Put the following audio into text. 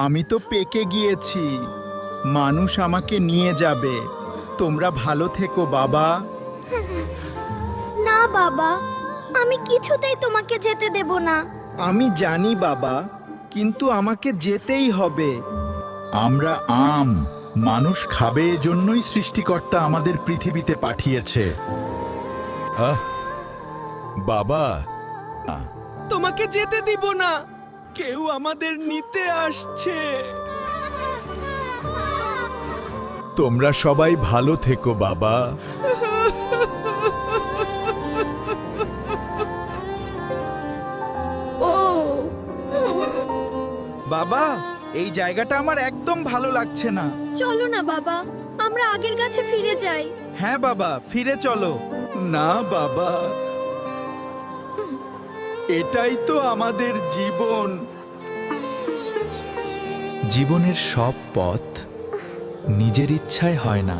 আমি তো পেকে গিয়েছি, মানুষ আমাকে নিয়ে যাবে। তোমরা ভালো থেকো বাবা। না বাবা, আমি কিছুতেই তোমাকে যেতে দেব না। আমি জানি বাবা, কিন্তু আমাকে যেতেই হবে। আমরা আম, মানুষ খাবে, এজন্যই সৃষ্টিকর্তা আমাদের পৃথিবীতে পাঠিয়েছে। বাবা, তোমাকে যেতে দিব না। কেউ আমাদের নিতে আসছে। তোমরা সবাই ভালো থেকো বাবা। ও বাবা, এই জায়গাটা আমার একদম ভালো লাগছে না। চলো না বাবা, আমরা আগের গাছে ফিরে যাই। হ্যাঁ বাবা, ফিরে চলো। না বাবা, এটাই তো আমাদের জীবন। জীবনের সব পথ নিজের ইচ্ছায় হয় না।